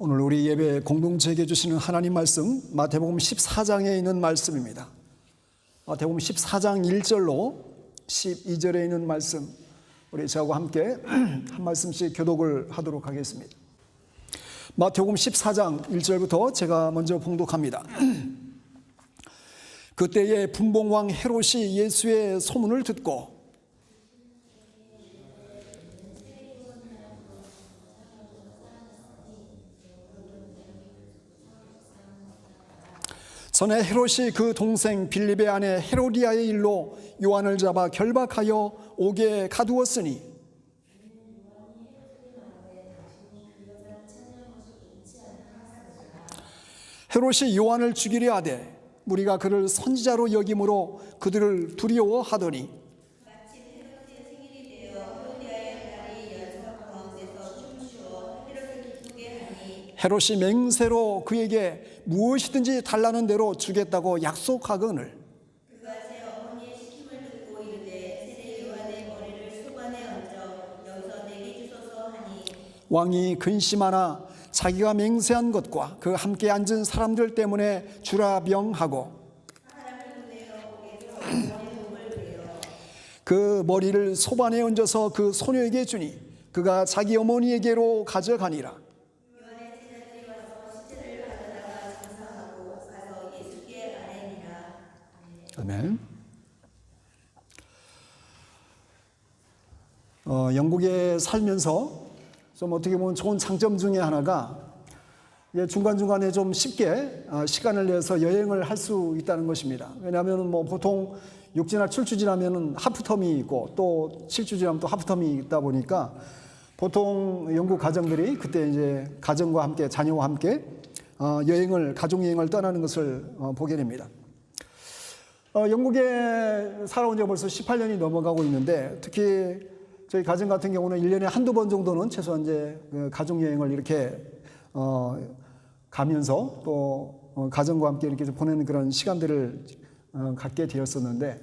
오늘 우리 예배 공동체에게 주시는 하나님 말씀 마태복음 14장에 있는 말씀입니다. 마태복음 14장 1절로 12절에 있는 말씀, 우리 저하고 함께 한 말씀씩 교독을 하도록 하겠습니다. 마태복음 14장 1절부터 제가 먼저 봉독합니다. 그때에 분봉왕 헤롯이 예수의 소문을 듣고 전에 헤롯이 그 동생 빌립의 아내 헤로디아의 일로 요한을 잡아 결박하여 옥에 가두었으니 헤롯이 요한을 죽이려 하되 무리가 그를 선지자로 여김으로 그들을 두려워하더니 헤롯이 맹세로 그에게 무엇이든지 달라는 대로 주겠다고 약속하거늘 그가 제 어머니의 시킴을 듣고 이르되 세례 요한의 머리를 소관에 얹어 여기서 내게 주소서 하니 왕이 근심하나 자기가 맹세한 것과 그 함께 앉은 사람들 때문에 주라병하고 그 머리를 소반에 얹어서 그 소녀에게 주니 그가 자기 어머니에게로 가져가니라. 아멘. 영국에 살면서 좀 어떻게 보면 좋은 장점 중에 하나가 중간중간에 좀 쉽게 시간을 내서 여행을 할 수 있다는 것입니다. 왜냐하면 보통 6주나 7주 지나면 하프텀이 있고 또 7주 지나면 또 하프텀이 있다 보니까 보통 영국 가정들이 그때 이제 가정과 함께 자녀와 함께 여행을 가족 여행을 떠나는 것을 보게 됩니다. 영국에 살아온 지가 벌써 18년이 넘어가고 있는데 특히 저희 가정 같은 경우는 1년에 한두 번 정도는 최소한 이제 가족여행을 이렇게 가면서 또 가정과 함께 이렇게 보내는 그런 시간들을 갖게 되었었는데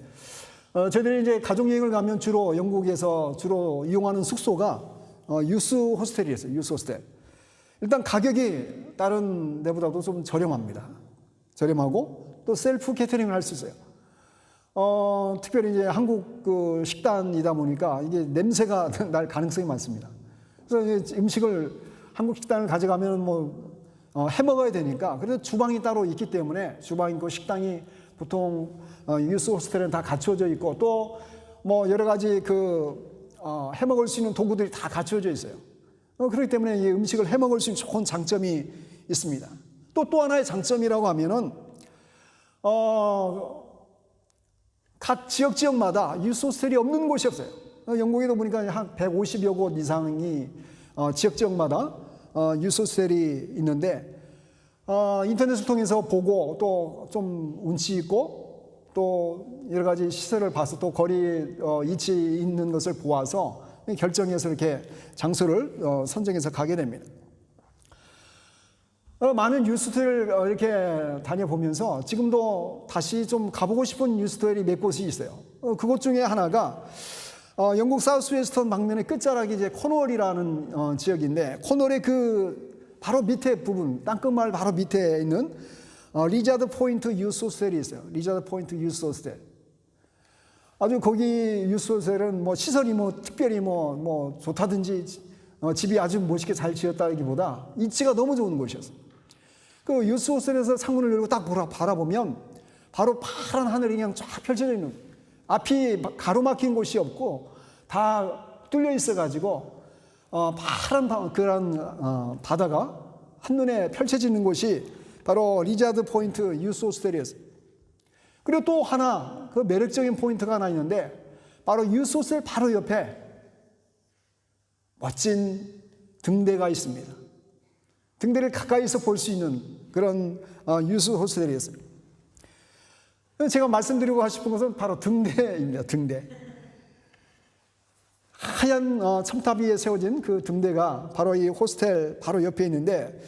저희들이 이제 가족여행을 가면 주로 영국에서 주로 이용하는 숙소가 유스 호스텔이었어요. 유스 호스텔. 일단 가격이 다른 데보다도 좀 저렴합니다. 저렴하고 또 셀프 캐터링을 할 수 있어요. 특별히 이제 한국 그 식단이다 보니까 이게 냄새가 날 가능성이 많습니다. 그래서 음식을 한국 식단을 가져가면 해 먹어야 되니까 그래서 주방이 따로 있기 때문에 주방 있고 식당이 보통 유스 호스텔은 다 갖춰져 있고 또 여러 가지 해 먹을 수 있는 도구들이 다 갖춰져 있어요. 그렇기 때문에 이 음식을 해 먹을 수 있는 좋은 장점이 있습니다. 또 하나의 장점이라고 하면은 각 지역마다 유스 호스텔이 없는 곳이 없어요. 영국에도 보니까 한 150여 곳 이상이 지역마다 유스 호스텔이 있는데 인터넷을 통해서 보고 또 좀 운치 있고 또 여러 가지 시설을 봐서 또 거리 위치 있는 것을 보아서 결정해서 이렇게 장소를 선정해서 가게 됩니다. 많은 유스텔 이렇게 다녀보면서 지금도 다시 좀 가보고 싶은 유스텔이 몇 곳이 있어요. 그곳 중에 하나가 영국 사우스웨스턴 방면의 끝자락이 이제 코널이라는 지역인데 코널의 그 바로 밑에 부분 땅끝마을 바로 밑에 있는 리자드 포인트 유스 호스텔이 있어요. 리자드 포인트 유스 호스텔. 아주 거기 유스 호스텔은 시설이 특별히 좋다든지 집이 아주 멋있게 잘 지었다기보다 위치가 너무 좋은 곳이었어요. 그 유스 호스텔에서 창문을 열고 딱 바라보면 바로 파란 하늘이 그냥 쫙 펼쳐져 있는 앞이 가로막힌 곳이 없고 다 뚫려 있어가지고 파란 그런 바다가 한눈에 펼쳐지는 곳이 바로 리자드 포인트 유스 호스텔이었어요. 그리고 또 하나 그 매력적인 포인트가 하나 있는데 바로 유스 호스텔 바로 옆에 멋진 등대가 있습니다. 등대를 가까이서 볼 수 있는 그런 유스 호스텔이었습니다. 제가 말씀드리고 싶은 것은 바로 등대입니다. 등대. 하얀 첨탑 위에 세워진 그 등대가 바로 이 호스텔 바로 옆에 있는데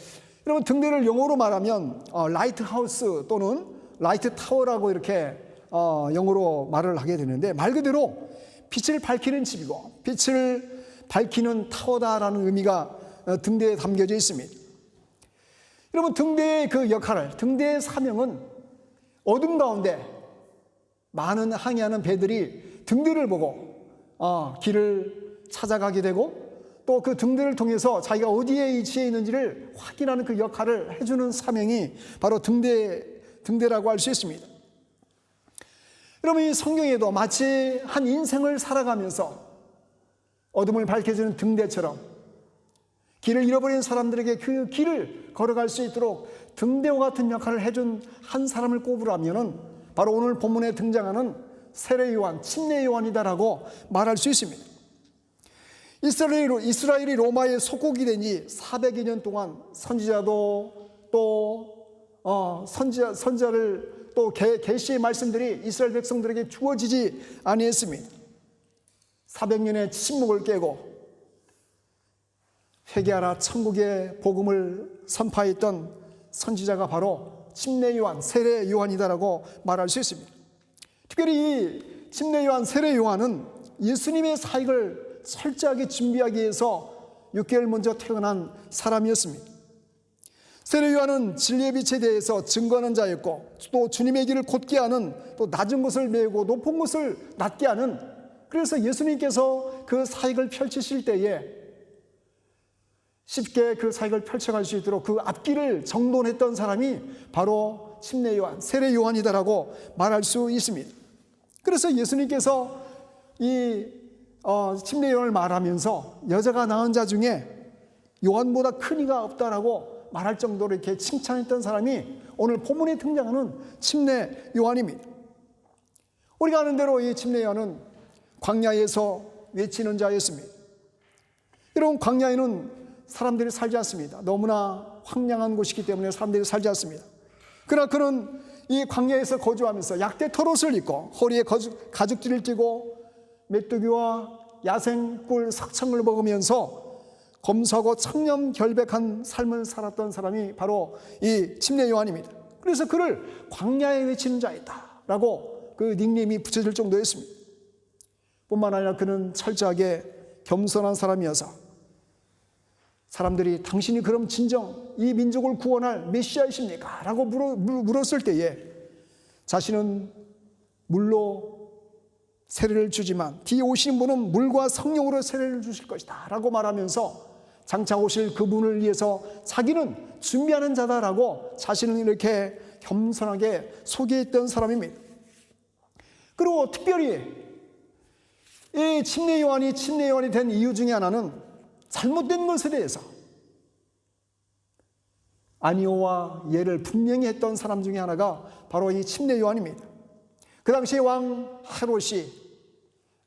여러분 등대를 영어로 말하면 라이트 하우스 또는 라이트 타워라고 이렇게 영어로 말을 하게 되는데 말 그대로 빛을 밝히는 집이고 빛을 밝히는 타워다라는 의미가 등대에 담겨져 있습니다. 여러분, 등대의 그 역할을, 등대의 사명은 어둠 가운데 많은 항해하는 배들이 등대를 보고 길을 찾아가게 되고, 또 그 등대를 통해서 자기가 어디에 위치해 있는지를 확인하는 그 역할을 해주는 사명이 바로 등대라고 할 수 있습니다. 여러분, 이 성경에도 마치 한 인생을 살아가면서 어둠을 밝혀주는 등대처럼 길을 잃어버린 사람들에게 그 길을 걸어갈 수 있도록 등대와 같은 역할을 해준 한 사람을 꼽으라면은 바로 오늘 본문에 등장하는 세례 요한, 침례 요한이다라고 말할 수 있습니다. 이스라엘이 로마의 속국이 된 지 400여 년 동안 선지자도 또 선지자를 또 계시의 말씀들이 이스라엘 백성들에게 주어지지 아니했습니다. 400년의 침묵을 깨고 회개하라 천국의 복음을 선포했던 선지자가 바로 침례 요한, 세례 요한이다라고 말할 수 있습니다. 특별히 이 침례 요한, 세례 요한은 예수님의 사역을 철저하게 준비하기 위해서 6개월 먼저 태어난 사람이었습니다. 세례 요한은 진리의 빛에 대해서 증거하는 자였고, 또 주님의 길을 곧게 하는, 또 낮은 곳을 메우고 높은 곳을 낮게 하는, 그래서 예수님께서 그 사역을 펼치실 때에 쉽게 그 사역을 펼쳐갈 수 있도록 그 앞길을 정돈했던 사람이 바로 침례 요한, 세례 요한이다라고 말할 수 있습니다. 그래서 예수님께서 이 침례 요한을 말하면서 여자가 낳은 자 중에 요한보다 큰 이가 없다라고 말할 정도로 이렇게 칭찬했던 사람이 오늘 본문에 등장하는 침례 요한입니다. 우리가 아는 대로 이 침례 요한은 광야에서 외치는 자였습니다. 여러분, 광야에는 사람들이 살지 않습니다. 너무나 황량한 곳이기 때문에 사람들이 살지 않습니다. 그러나 그는 이 광야에서 거주하면서 약대 털옷을 입고 허리에 가죽띠를 띠고 메뚜기와 야생꿀 석청을 먹으면서 검소하고 청렴결백한 삶을 살았던 사람이 바로 이 침례 요한입니다. 그래서 그를 광야에 외치는 자이다 라고 그 닉네임이 붙여질 정도였습니다. 뿐만 아니라 그는 철저하게 겸손한 사람이어서 사람들이 당신이 그럼 진정 이 민족을 구원할 메시아이십니까? 라고 물었을 때에 자신은 물로 세례를 주지만 뒤에 오신 분은 물과 성령으로 세례를 주실 것이다 라고 말하면서 장차 오실 그분을 위해서 자기는 준비하는 자다라고 자신은 이렇게 겸손하게 소개했던 사람입니다. 그리고 특별히 이 침례 요한이 된 이유 중에 하나는 잘못된 것에 대해서 아니오와 예를 분명히 했던 사람 중에 하나가 바로 이 침례 요한입니다. 그 당시에 왕 헤롯이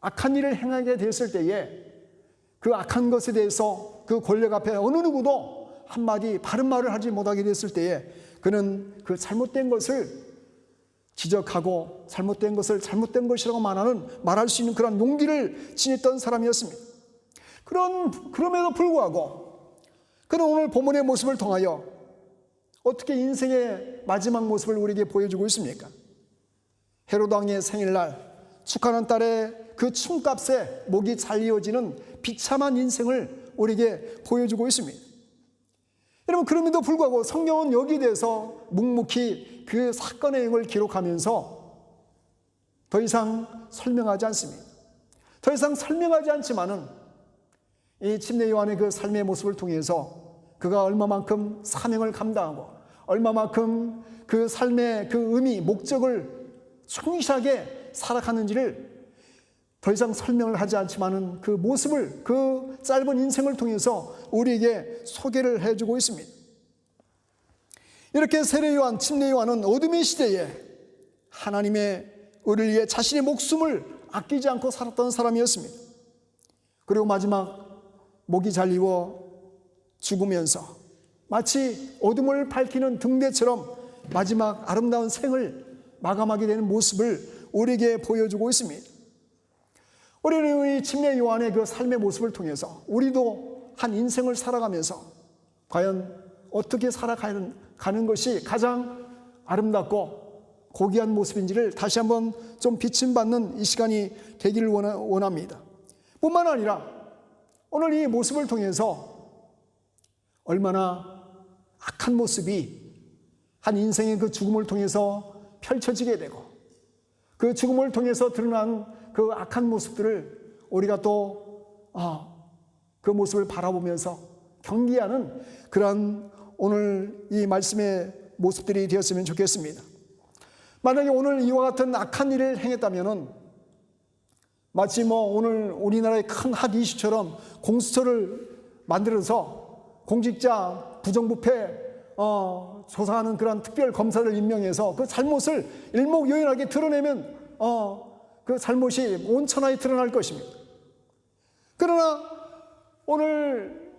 악한 일을 행하게 됐을 때에 그 악한 것에 대해서 그 권력 앞에 어느 누구도 한마디 바른 말을 하지 못하게 됐을 때에 그는 그 잘못된 것을 지적하고 잘못된 것을 잘못된 것이라고 말할 수 있는 그런 용기를 지녔던 사람이었습니다. 그럼에도 불구하고 그는 오늘 본문의 모습을 통하여 어떻게 인생의 마지막 모습을 우리에게 보여주고 있습니까? 헤롯 왕의 생일날 축하하는 딸의 그 춤값에 목이 잘 이어지는 비참한 인생을 우리에게 보여주고 있습니다. 여러분, 그럼에도 불구하고 성경은 여기에 대해서 묵묵히 그 사건의 내용을 기록하면서 더 이상 설명하지 않습니다. 더 이상 설명하지 않지만은 이 침례 요한의 그 삶의 모습을 통해서 그가 얼마만큼 사명을 감당하고 얼마만큼 그 삶의 그 의미, 목적을 충실하게 살아가는지를 더 이상 설명을 하지 않지만은 그 모습을 그 짧은 인생을 통해서 우리에게 소개를 해주고 있습니다. 이렇게 세례 요한, 침례 요한은 어둠의 시대에 하나님의 의를 위해 자신의 목숨을 아끼지 않고 살았던 사람이었습니다. 그리고 마지막 목이 잘리워 죽으면서 마치 어둠을 밝히는 등대처럼 마지막 아름다운 생을 마감하게 되는 모습을 우리에게 보여주고 있습니다. 우리는 이 침례 요한의 그 삶의 모습을 통해서 우리도 한 인생을 살아가면서 과연 어떻게 살아가는 것이 가장 아름답고 고귀한 모습인지를 다시 한번 좀 비침받는 이 시간이 되기를 원합니다. 뿐만 아니라 오늘 이 모습을 통해서 얼마나 악한 모습이 한 인생의 그 죽음을 통해서 펼쳐지게 되고 그 죽음을 통해서 드러난 그 악한 모습들을 우리가 또 그 모습을 바라보면서 경계하는 그런 오늘 이 말씀의 모습들이 되었으면 좋겠습니다. 만약에 오늘 이와 같은 악한 일을 행했다면은 마치 오늘 우리나라의 큰 핫 이슈처럼 공수처를 만들어서 공직자 부정부패 조사하는 그런 특별 검사를 임명해서 그 잘못을 일목요연하게 드러내면 그 잘못이 온천하에 드러날 것입니다. 그러나 오늘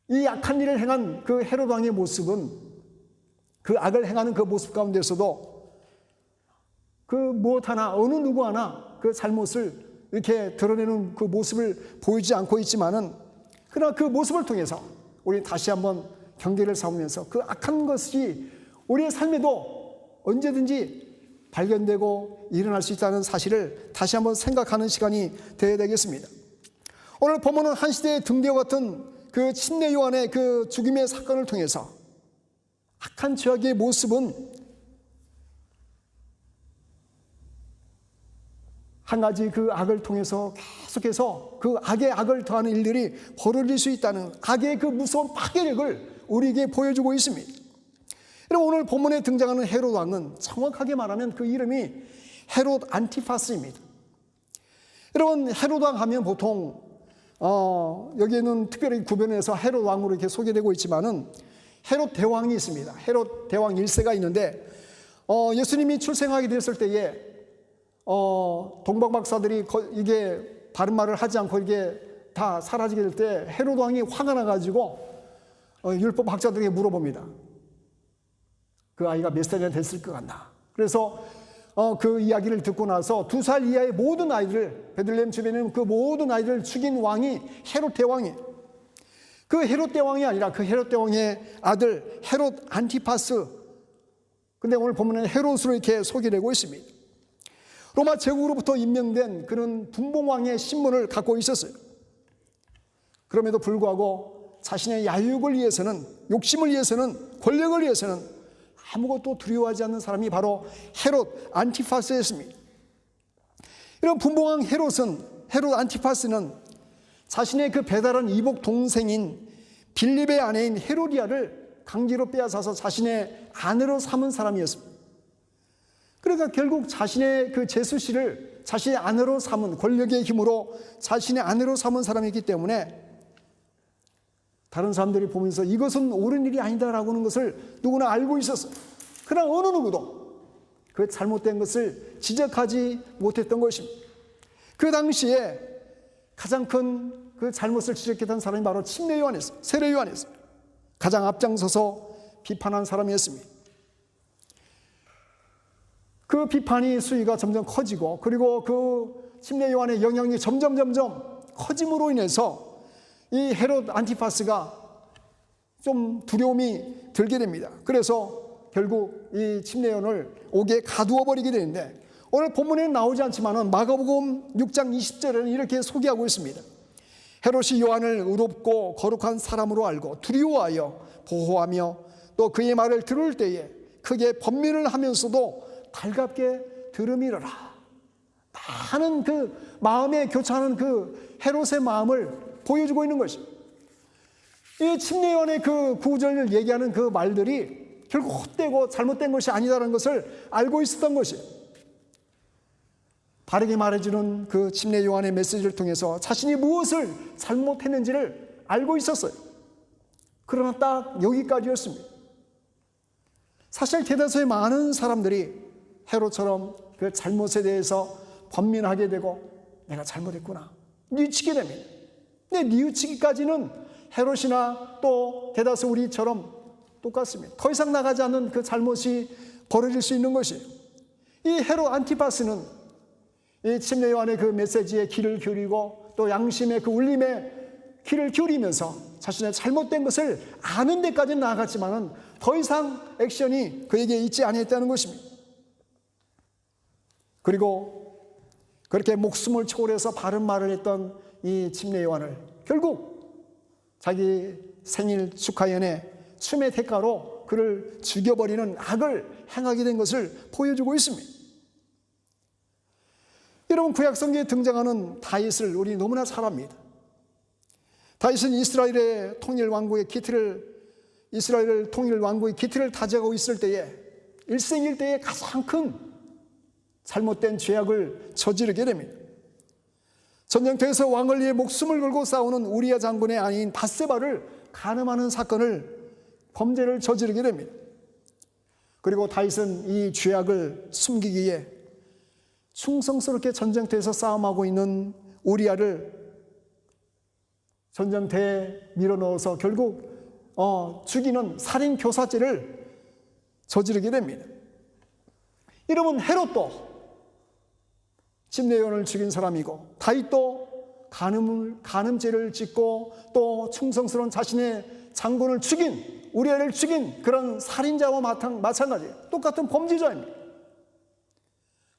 이 악한 일을 행한 그 헤롯 왕의 모습은 그 악을 행하는 그 모습 가운데서도 그 무엇 하나 어느 누구 하나 그 잘못을 이렇게 드러내는 그 모습을 보이지 않고 있지만은 그러나 그 모습을 통해서 우리 다시 한번 경계를 삼으면서 그 악한 것이 우리의 삶에도 언제든지 발견되고 일어날 수 있다는 사실을 다시 한번 생각하는 시간이 되어야 되겠습니다. 오늘 본문은 한 시대의 등대와 같은 그 침례 요한의 그 죽임의 사건을 통해서 악한 죄악의 모습은 한 가지 그 악을 통해서 계속해서 그 악의 악을 더하는 일들이 벌어질 수 있다는 악의 그 무서운 파괴력을 우리에게 보여주고 있습니다. 여러분, 오늘 본문에 등장하는 헤롯 왕은 정확하게 말하면 그 이름이 헤롯 안티파스입니다. 여러분, 헤롯 왕 하면 보통 여기에는 특별히 구별해서 헤롯 왕으로 이렇게 소개되고 있지만은 헤롯 대왕이 있습니다. 헤롯 대왕 1세가 있는데 예수님이 출생하게 됐을 때에 동방 박사들이 이게 바른 말을 하지 않고 이게 다 사라지게 될 때 헤롯 왕이 화가 나가지고 율법 학자들에게 물어봅니다. 그 아이가 몇 살이나 됐을 것 같나? 그래서 그 이야기를 듣고 나서 2살 이하의 모든 아이들을 베들레헴 주변에 있는 그 모든 아이들을 죽인 왕이 헤롯 대왕이 그 헤롯 대왕이 아니라 그 헤롯 대왕의 아들 헤롯 안티파스. 근데 오늘 보면 헤롯으로 이렇게 소개되고 있습니다. 로마 제국으로부터 임명된 그런 분봉왕의 신분을 갖고 있었어요. 그럼에도 불구하고 자신의 야육을 위해서는, 욕심을 위해서는, 권력을 위해서는 아무것도 두려워하지 않는 사람이 바로 헤롯 안티파스였습니다. 이런 분봉왕 헤롯 안티파스는 자신의 그 배달한 이복 동생인 빌립의 아내인 헤로디아를 강제로 빼앗아서 자신의 아내로 삼은 사람이었습니다. 그러니까 결국 자신의 그 제수씨를 자신의 아내로 삼은, 권력의 힘으로 자신의 아내로 삼은 사람이기 때문에 다른 사람들이 보면서 이것은 옳은 일이 아니다라고 하는 것을 누구나 알고 있었어요. 그러나 어느 누구도 그 잘못된 것을 지적하지 못했던 것입니다. 그 당시에 가장 큰 그 잘못을 지적했던 사람이 바로 침례 요한이었어요. 세례 요한이었어요. 가장 앞장서서 비판한 사람이었습니다. 그 비판이 수위가 점점 커지고, 그리고 그 침례 요한의 영향이 점점 커짐으로 인해서 이 헤롯 안티파스가 좀 두려움이 들게 됩니다. 그래서 결국 이 침례 요한을 옥에 가두어 버리게 되는데, 오늘 본문에는 나오지 않지만 마가복음 6장 20절에는 이렇게 소개하고 있습니다. 헤롯이 요한을 의롭고 거룩한 사람으로 알고 두려워하여 보호하며 또 그의 말을 들을 때에 크게 번민을 하면서도 달갑게 들음이러라 하는 그 마음에 교차하는 그 헤롯의 마음을 보여주고 있는 것입니다. 이 침례 요한의 그 구절을 얘기하는 그 말들이 결국 헛되고 잘못된 것이 아니다라는 것을 알고 있었던 것이에요. 바르게 말해주는 그 침례 요한의 메시지를 통해서 자신이 무엇을 잘못했는지를 알고 있었어요. 그러나 딱 여기까지였습니다. 사실 대다수의 많은 사람들이 헤롯처럼 그 잘못에 대해서 번민하게 되고 내가 잘못했구나 뉘우치게 됩니다. 근데 뉘우치기까지는 헤롯이나 또 대다수 우리처럼 똑같습니다. 더 이상 나가지 않는 그 잘못이 벌어질 수 있는 것이에요. 이 헤롯 안티파스는 이 침례 요한의 그 메시지에 귀를 기울이고 또 양심의 그 울림에 귀를 기울이면서 자신의 잘못된 것을 아는 데까지는 나아갔지만은 더 이상 액션이 그에게 있지 아니했다는 것입니다. 그리고 그렇게 목숨을 초월해서 바른 말을 했던 이 침례 요한을 결국 자기 생일 축하연에 춤의 대가로 그를 죽여버리는 악을 행하게 된 것을 보여주고 있습니다. 여러분, 구약성경에 등장하는 다윗을 우리 너무나 잘 압니다. 다윗은 이스라엘의 통일 왕국의 기틀을 다져가고 있을 때에 일생일대의 가장 큰 잘못된 죄악을 저지르게 됩니다. 전쟁터에서 왕을 위해 목숨을 걸고 싸우는 우리야 장군의 아내인 밧세바를 간음하는 범죄를 저지르게 됩니다. 그리고 다윗은 이 죄악을 숨기기 위해 충성스럽게 전쟁터에서 싸움하고 있는 우리야를 전쟁터에 밀어넣어서 결국 죽이는 살인 교사죄를 저지르게 됩니다. 여러분, 헤롯도 심레온을 죽인 사람이고 다윗도 간음죄를 짓고 또 충성스러운 자신의 장군을 죽인, 우리야를 죽인 그런 살인자와 마찬가지예요. 똑같은 범죄자입니다.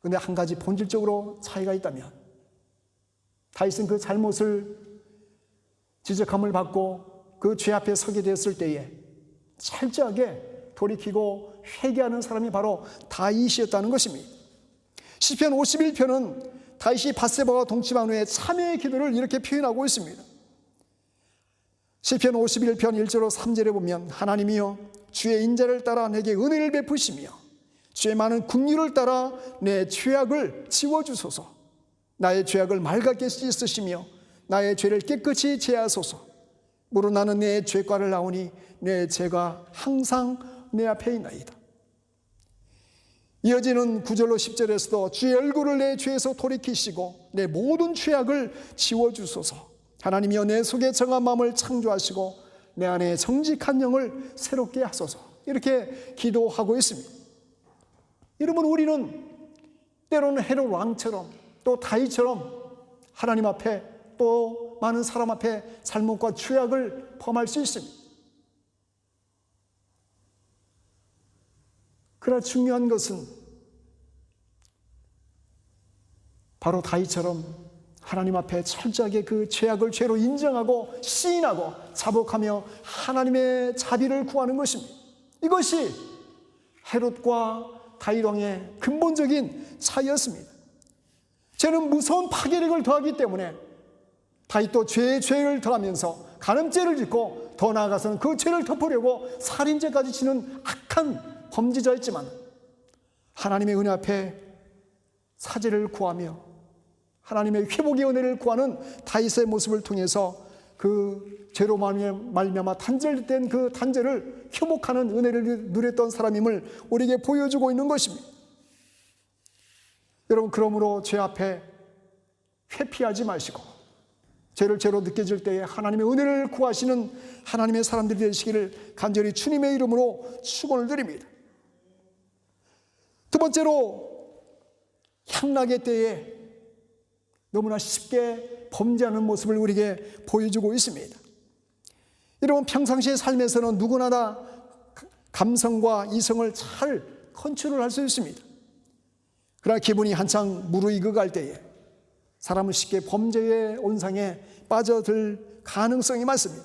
그런데 한 가지 본질적으로 차이가 있다면, 다윗은 그 잘못을 지적함을 받고 그 죄 앞에 서게 되었을 때에 철저하게 돌이키고 회개하는 사람이 바로 다윗이었다는 것입니다. 시편 51편은 다윗이 밧세바와 동침한 후에 참회의 기도를 이렇게 표현하고 있습니다. 시편 51편 1절로 3절에 보면, 하나님이여 주의 인자를 따라 내게 은혜를 베푸시며 주의 많은 긍휼을 따라 내 죄악을 지워주소서. 나의 죄악을 맑게 씻으시며 나의 죄를 깨끗이 제하소서. 무릇 나는 내 죄과를 나오니 내 죄가 항상 내 앞에 있나이다. 이어지는 9절로 10절에서도 주의 얼굴을 내 죄에서 돌이키시고 내 모든 죄악을 지워주소서. 하나님이여 내 속에 정한 마음을 창조하시고 내 안에 정직한 영을 새롭게 하소서. 이렇게 기도하고 있습니다. 여러분, 우리는 때로는 헤롯 왕처럼 또 다윗처럼 하나님 앞에 또 많은 사람 앞에 잘못과 죄악을 범할 수 있습니다. 그러나 중요한 것은 바로 다윗처럼 하나님 앞에 철저하게 그 죄악을 죄로 인정하고 시인하고 자복하며 하나님의 자비를 구하는 것입니다. 이것이 헤롯과 다윗 왕의 근본적인 차이였습니다. 죄는 무서운 파괴력을 더하기 때문에 다윗도 죄에 죄를 더하면서 간음죄를 짓고 더 나아가서는 그 죄를 덮으려고 살인죄까지 지는 악한 범죄자였지만, 하나님의 은혜 앞에 사죄를 구하며 하나님의 회복의 은혜를 구하는 다윗의 모습을 통해서 그 죄로 말미암아 단절된 그 단절을 회복하는 은혜를 누렸던 사람임을 우리에게 보여주고 있는 것입니다. 여러분, 그러므로 죄 앞에 회피하지 마시고 죄를 죄로 느껴질 때에 하나님의 은혜를 구하시는 하나님의 사람들이 되시기를 간절히 주님의 이름으로 축원을 드립니다. 두 번째로, 향락의 때에 너무나 쉽게 범죄하는 모습을 우리에게 보여주고 있습니다. 여러분, 평상시의 삶에서는 누구나 다 감성과 이성을 잘 컨트롤할 수 있습니다. 그러나 기분이 한창 무르익어갈 때에 사람은 쉽게 범죄의 온상에 빠져들 가능성이 많습니다.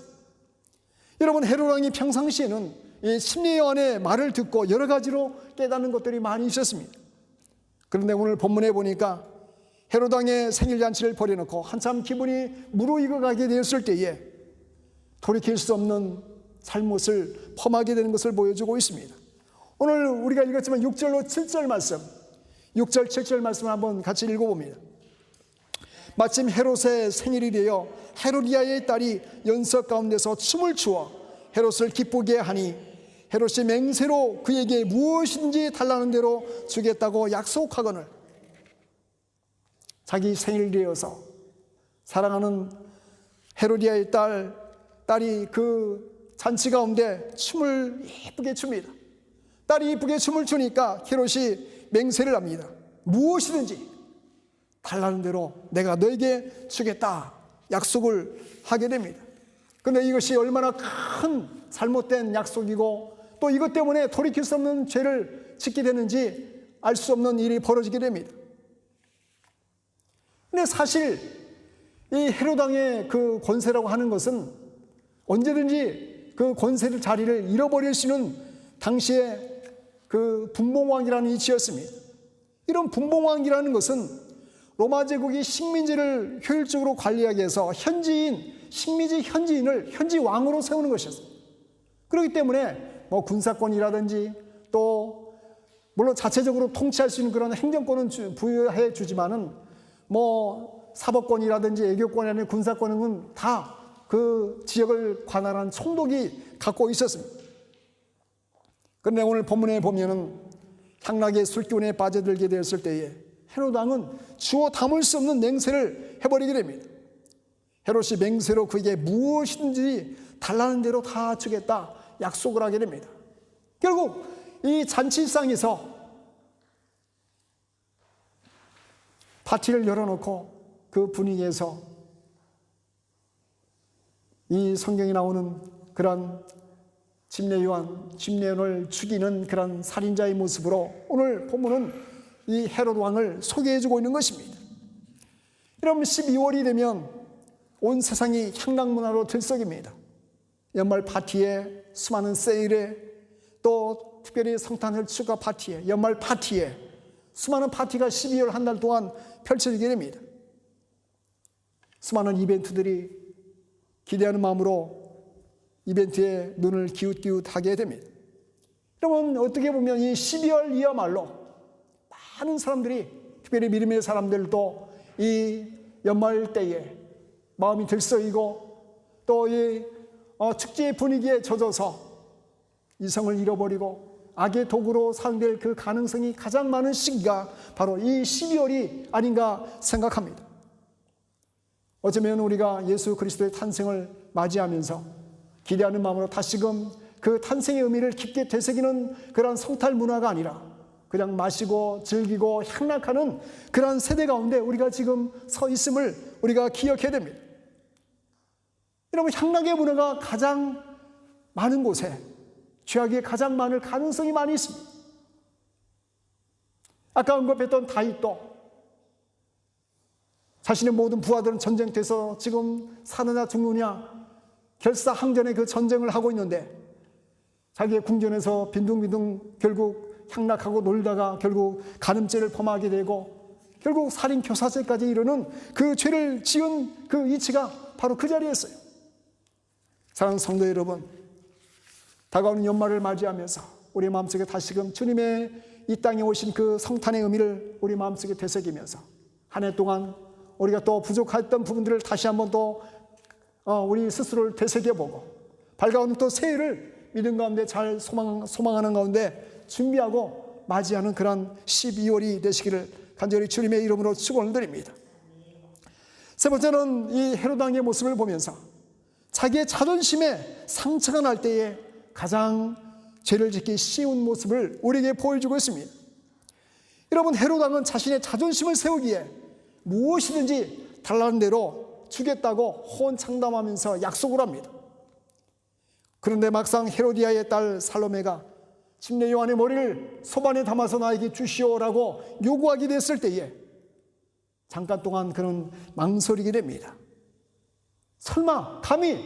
여러분, 헤롯 왕이 평상시에는 이 심리의 여왕의 말을 듣고 여러 가지로 깨닫는 것들이 많이 있었습니다. 그런데 오늘 본문에 보니까 헤롯 왕의 생일잔치를 벌여놓고 한참 기분이 무르익어가게 되었을 때에 돌이킬 수 없는 잘못을 범하게 되는 것을 보여주고 있습니다. 오늘 우리가 읽었지만 6절로 7절 말씀, 6절 7절 말씀을 한번 같이 읽어봅니다. 마침 헤롯의 생일이 되어 헤로디아의 딸이 연석 가운데서 춤을 추어 헤롯을 기쁘게 하니 헤롯이 맹세로 그에게 무엇인지 달라는 대로 주겠다고 약속하거늘, 자기 생일이 되어서 사랑하는 헤로디아의 딸이 그 잔치 가운데 춤을 예쁘게 춥니다. 딸이 예쁘게 춤을 추니까 헤롯이 맹세를 합니다. 무엇이든지 달라는 대로 내가 너에게 주겠다 약속을 하게 됩니다. 그런데 이것이 얼마나 큰 잘못된 약속이고 또 이것 때문에 돌이킬 수 없는 죄를 짓게 되는지 알 수 없는 일이 벌어지게 됩니다. 근데 사실 이 헤롯 왕의 그 권세라고 하는 것은 언제든지 그 권세 자리를 잃어버릴 수 있는 당시에 그 분봉왕이라는 위치였습니다. 이런 분봉왕이라는 것은 로마 제국이 식민지를 효율적으로 관리하기 위해서 식민지 현지인을 현지 왕으로 세우는 것이었어요. 그렇기 때문에 뭐 군사권이라든지 또 물론 자체적으로 통치할 수 있는 그런 행정권은 부여해 주지만은 뭐 사법권이라든지 애교권이라든지 군사권은 다 그 지역을 관할한 총독이 갖고 있었습니다. 그런데 오늘 본문에 보면은 향락의 술기운에 빠져들게 되었을 때에 헤롯 왕은 주워 담을 수 없는 맹세를 해버리게 됩니다. 헤롯이 맹세로 그에게 무엇이든지 달라는 대로 다 주겠다 약속을 하게 됩니다. 결국 이 잔치상에서 파티를 열어놓고 그 분위기에서 이 성경에 나오는 그런 침례요한을 죽이는 그런 살인자의 모습으로 오늘 본문은 이 헤롯 왕을 소개해주고 있는 것입니다. 여러분 12월이 되면 온 세상이 향락문화로 들썩입니다. 연말 파티에, 수많은 세일에, 또 특별히 성탄절 축하 파티에, 연말 파티에 수많은 파티가 12월 한 달 동안 펼쳐지게 됩니다. 수많은 이벤트들이 기대하는 마음으로 이벤트에 눈을 기웃기웃하게 됩니다. 여러분 어떻게 보면 이 12월이야말로 많은 사람들이 특별히 믿음의 사람들도 이 연말 때에 마음이 들썩이고 또 이 축제의 분위기에 젖어서 이성을 잃어버리고 악의 도구로 사용될 그 가능성이 가장 많은 시기가 바로 이 12월이 아닌가 생각합니다. 어쩌면 우리가 예수 그리스도의 탄생을 맞이하면서 기대하는 마음으로 다시금 그 탄생의 의미를 깊게 되새기는 그런 성탈 문화가 아니라 그냥 마시고 즐기고 향락하는 그런 세대 가운데 우리가 지금 서 있음을 우리가 기억해야 됩니다. 여러분 향락의 문화가 가장 많은 곳에 죄악이 가장 많을 가능성이 많이 있습니다. 아까 언급했던 다윗도 자신의 모든 부하들은 전쟁터에서 지금 사느냐 죽느냐 결사항전의 그 전쟁을 하고 있는데 자기의 궁전에서 빈둥빈둥 결국 향락하고 놀다가 결국 간음죄를 범하게 되고 결국 살인 교사죄까지 이르는 그 죄를 지은 그 이치가 바로 그 자리였어요. 사랑하는 성도 여러분, 다가오는 연말을 맞이하면서 우리 마음속에 다시금 주님의 이 땅에 오신 그 성탄의 의미를 우리 마음속에 되새기면서 한 해 동안 우리가 또 부족했던 부분들을 다시 한번 또 우리 스스로를 되새겨보고 밝아오는 또 새해를 믿음 가운데 잘 소망하는 가운데 준비하고 맞이하는 그런 12월이 되시기를 간절히 주님의 이름으로 축원을 드립니다. 세 번째는 이 헤롯 왕의 모습을 보면서 자기의 자존심에 상처가 날 때에 가장 죄를 짓기 쉬운 모습을 우리에게 보여주고 있습니다. 여러분 헤롯 왕은 자신의 자존심을 세우기에 무엇이든지 달라는 대로 주겠다고 호언장담하면서 약속을 합니다. 그런데 막상 헤로디아의 딸 살로메가 침례 요한의 머리를 소반에 담아서 나에게 주시오라고 요구하게 됐을 때에 잠깐 동안 그는 망설이게 됩니다. 설마 감히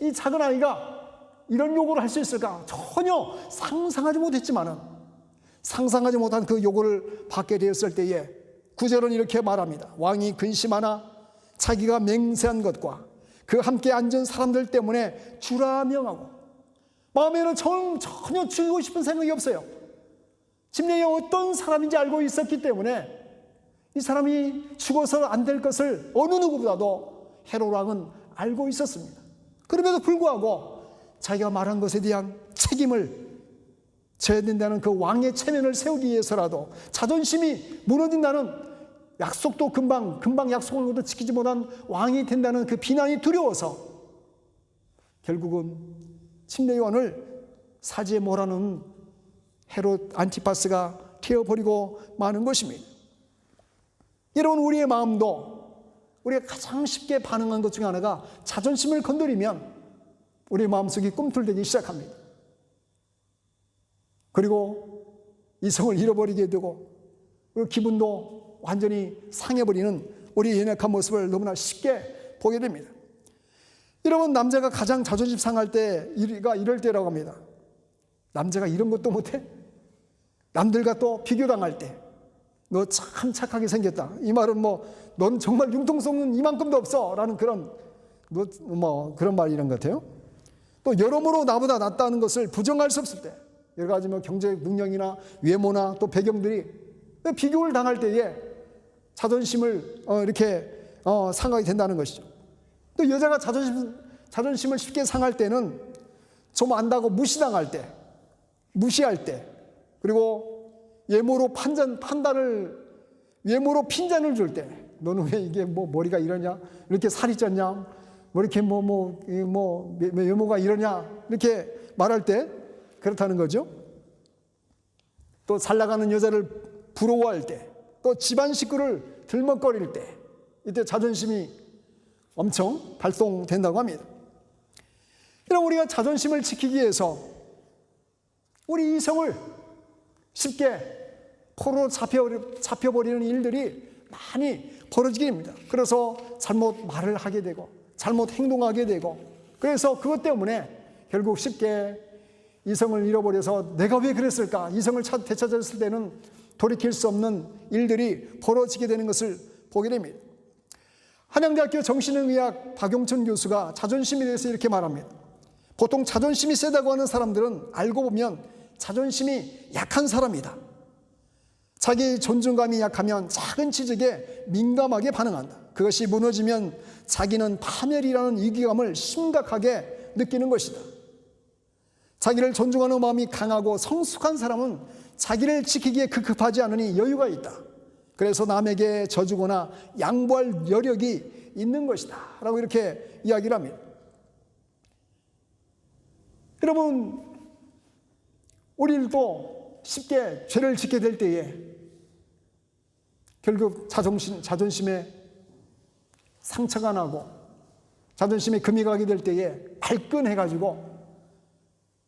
이 작은 아이가 이런 요구를 할 수 있을까? 전혀 상상하지 못했지만은 상상하지 못한 그 요구를 받게 되었을 때에 9절은 이렇게 말합니다. 왕이 근심하나 자기가 맹세한 것과 그 함께 앉은 사람들 때문에 주라 명하고 마음에는 전혀 죽이고 싶은 생각이 없어요. 침례에 어떤 사람인지 알고 있었기 때문에 이 사람이 죽어서 안 될 것을 어느 누구보다도 헤롯 왕은 알고 있었습니다. 그럼에도 불구하고 자기가 말한 것에 대한 책임을 져야 된다는 그 왕의 체면을 세우기 위해서라도 자존심이 무너진다는 약속도 금방 약속한 것도 지키지 못한 왕이 된다는 그 비난이 두려워서 결국은 침례 요한을 사지에 몰아넣은 헤롯 안티파스가 태워버리고 마는 것입니다. 여러분 우리의 마음도 우리가 가장 쉽게 반응한 것 중에 하나가 자존심을 건드리면 우리의 마음속이 꿈틀대기 시작합니다. 그리고 이성을 잃어버리게 되고 그리고 기분도 완전히 상해버리는 우리의 연약한 모습을 너무나 쉽게 보게 됩니다. 여러분, 남자가 가장 자존심 상할 때가 이럴 때라고 합니다. 남자가 이런 것도 못해? 남들과 또 비교당할 때, 너 참 착하게 생겼다. 이 말은 넌 정말 융통성은 이만큼도 없어. 라는 그런 말 이런 것 같아요. 또 여러모로 나보다 낫다는 것을 부정할 수 없을 때, 여러 가지 경제 능력이나 외모나 또 배경들이 비교를 당할 때에 자존심을 이렇게 상하게 된다는 것이죠. 또 여자가 자존심을 쉽게 상할 때는 좀 안다고 무시당할 때, 무시할 때, 그리고 외모로 핀잔을 줄 때, 너는 왜 이게 머리가 이러냐? 이렇게 살이 쪘냐? 이렇게 외모가 이러냐? 이렇게 말할 때 그렇다는 거죠. 또 잘 나가는 여자를 부러워할 때, 또 집안 식구를 들먹거릴 때, 이때 자존심이 엄청 발동된다고 합니다. 그럼 우리가 자존심을 지키기 위해서 우리 이성을 쉽게 포로로 잡혀버리는 일들이 많이 벌어지게 됩니다. 그래서 잘못 말을 하게 되고 잘못 행동하게 되고, 그래서 그것 때문에 결국 쉽게 이성을 잃어버려서 내가 왜 그랬을까? 이성을 되찾았을 때는 돌이킬 수 없는 일들이 벌어지게 되는 것을 보게 됩니다. 한양대학교 정신의학 박용천 교수가 자존심에 대해서 이렇게 말합니다. 보통 자존심이 세다고 하는 사람들은 알고 보면 자존심이 약한 사람이다. 자기 존중감이 약하면 작은 지적에 민감하게 반응한다. 그것이 무너지면 자기는 파멸이라는 위기감을 심각하게 느끼는 것이다. 자기를 존중하는 마음이 강하고 성숙한 사람은 자기를 지키기에 급급하지 않으니 여유가 있다. 그래서 남에게 져주거나 양보할 여력이 있는 것이다 라고 이렇게 이야기를 합니다. 여러분, 우리도 쉽게 죄를 짓게 될 때에 결국 자존심에 상처가 나고 자존심에 금이 가게 될 때에 발끈해가지고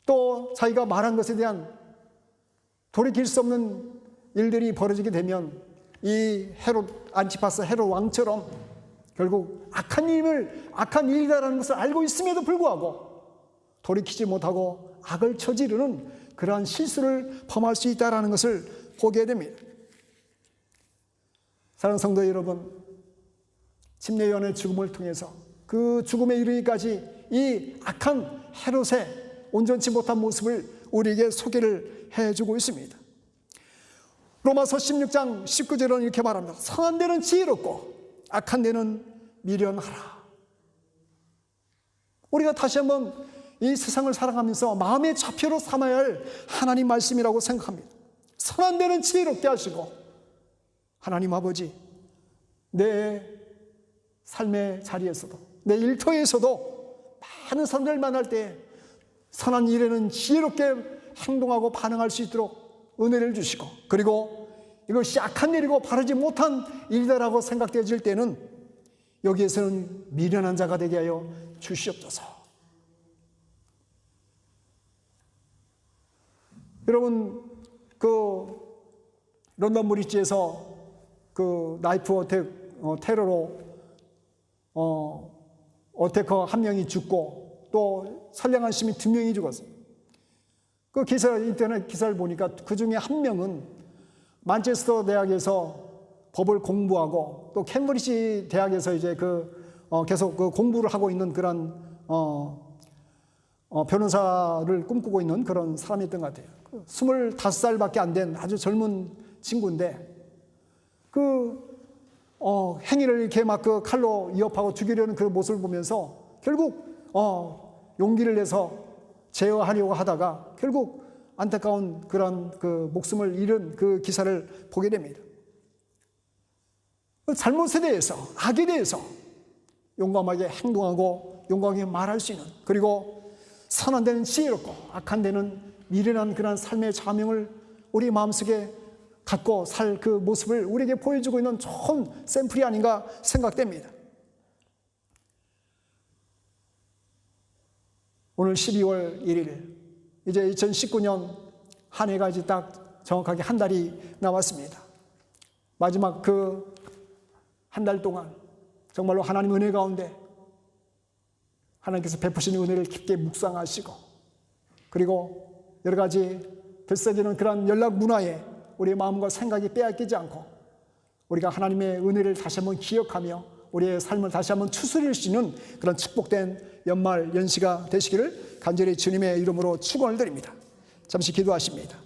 또 자기가 말한 것에 대한 돌이킬 수 없는 일들이 벌어지게 되면 이 안티파스 헤롯 왕처럼 결국 악한 일이라는 것을 알고 있음에도 불구하고 돌이키지 못하고 악을 저지르는 그러한 실수를 범할 수 있다는 것을 보게 됩니다. 사랑하는 성도 여러분, 침례요한의 죽음을 통해서 그 죽음에 이르기까지 이 악한 헤롯의 온전치 못한 모습을 우리에게 소개를 해주고 있습니다. 로마서 16장 19절은 이렇게 말합니다. 선한 데는 지혜롭고 악한 데는 미련하라. 우리가 다시 한번 이 세상을 살아가면서 마음의 좌표로 삼아야 할 하나님 말씀이라고 생각합니다. 선한 데는 지혜롭게 하시고, 하나님 아버지, 내 삶의 자리에서도 내 일터에서도 많은 사람들 만날 때 선한 일에는 지혜롭게 행동하고 반응할 수 있도록 은혜를 주시고, 그리고 이것이 악한 일이고 바르지 못한 일이다라고 생각되어질 때는 여기에서는 미련한 자가 되게 하여 주시옵소서. 여러분, 런던 브리지에서 나이프 테러로 어태커 한 명이 죽고 또 선량한 시민 2명이 죽었어요. 인터넷 기사를 보니까 그 중에 한 명은 만체스터 대학에서 법을 공부하고 또 캠브리지 대학에서 이제 계속 공부를 하고 있는 그런 변호사를 꿈꾸고 있는 그런 사람이었던 것 같아요. 25살밖에 안 된 아주 젊은 친구인데 행위를 이렇게 막 칼로 위협하고 죽이려는 그 모습을 보면서 결국 용기를 내서 제어하려고 하다가 결국 안타까운 그런 목숨을 잃은 그 기사를 보게 됩니다. 잘못에 대해서, 악에 대해서 용감하게 행동하고 용감하게 말할 수 있는, 그리고 선한 데는 지혜롭고 악한 데는 미련한 그런 삶의 자명을 우리 마음속에 갖고 살 그 모습을 우리에게 보여주고 있는 좋은 샘플이 아닌가 생각됩니다. 오늘 12월 1일, 이제 2019년 한 해가 이제 딱 정확하게 한 달이 남았습니다. 마지막 한 달 동안 정말로 하나님 은혜 가운데 하나님께서 베푸신 은혜를 깊게 묵상하시고, 그리고 여러 가지 들썩이는 그런 연락 문화에 우리의 마음과 생각이 빼앗기지 않고 우리가 하나님의 은혜를 다시 한번 기억하며 우리의 삶을 다시 한번 추스릴 수 있는 그런 축복된 연말 연시가 되시기를 간절히 주님의 이름으로 축원을 드립니다. 잠시 기도하십니다.